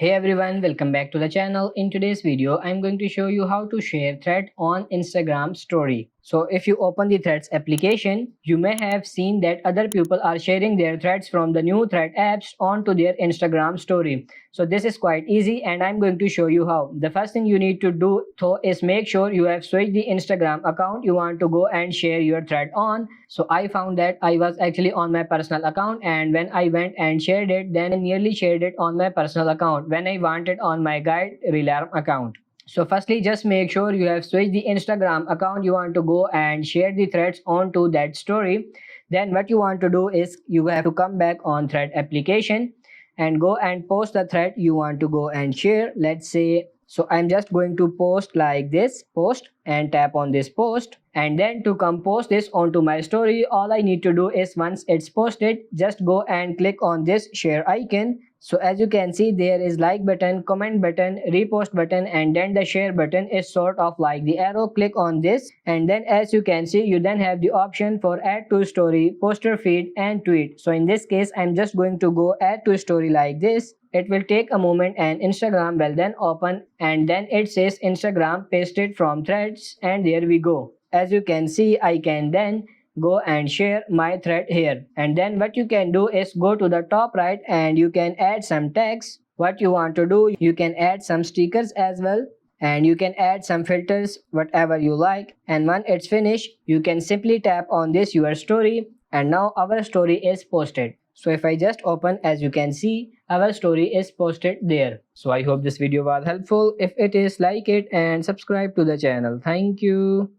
Hey everyone, welcome back to the channel. In today's video, I'm going to show you how to share thread on Instagram story. So if you open the Threads application, you may have seen that other people are sharing their threads from the new thread apps onto their Instagram story. So this is quite easy and I'm going to show you how. The first thing you need to do though is make sure you have switched the Instagram account you want to go and share your thread on. So I found that I was actually on my personal account, and when I went and shared it, then I nearly shared it on my personal account when I wanted on my guide Relarm account. So firstly, just make sure you have switched the Instagram account you want to go and share the threads onto that story. Then what you want to do is you have to come back on thread application and go and post the thread you want to go and share. Let's say, so I'm just going to post like this, post, and tap on this post. And then to compose this onto my story, all I need to do is once it's posted, just go and click on this share icon. So as you can see, there is like button, comment button, repost button, and then the share button is sort of like the arrow. Click on this, and then as you can see, you then have the option for add to story, poster feed, and tweet. So in this case, I'm just going to go add to story like this. It will take a moment and Instagram will then open, and then it says Instagram pasted from threads, and there we go. As you can see, I can then go and share my thread here. And then what you can do is go to the top right and you can add some text. What you want to do, you can add some stickers as well, and you can add some filters, whatever you like. And when it's finished, you can simply tap on this your story, and now our story is posted. So if I just open, as you can see, our story is posted there. So I hope this video was helpful. If it is, like it and subscribe to the channel. Thank you.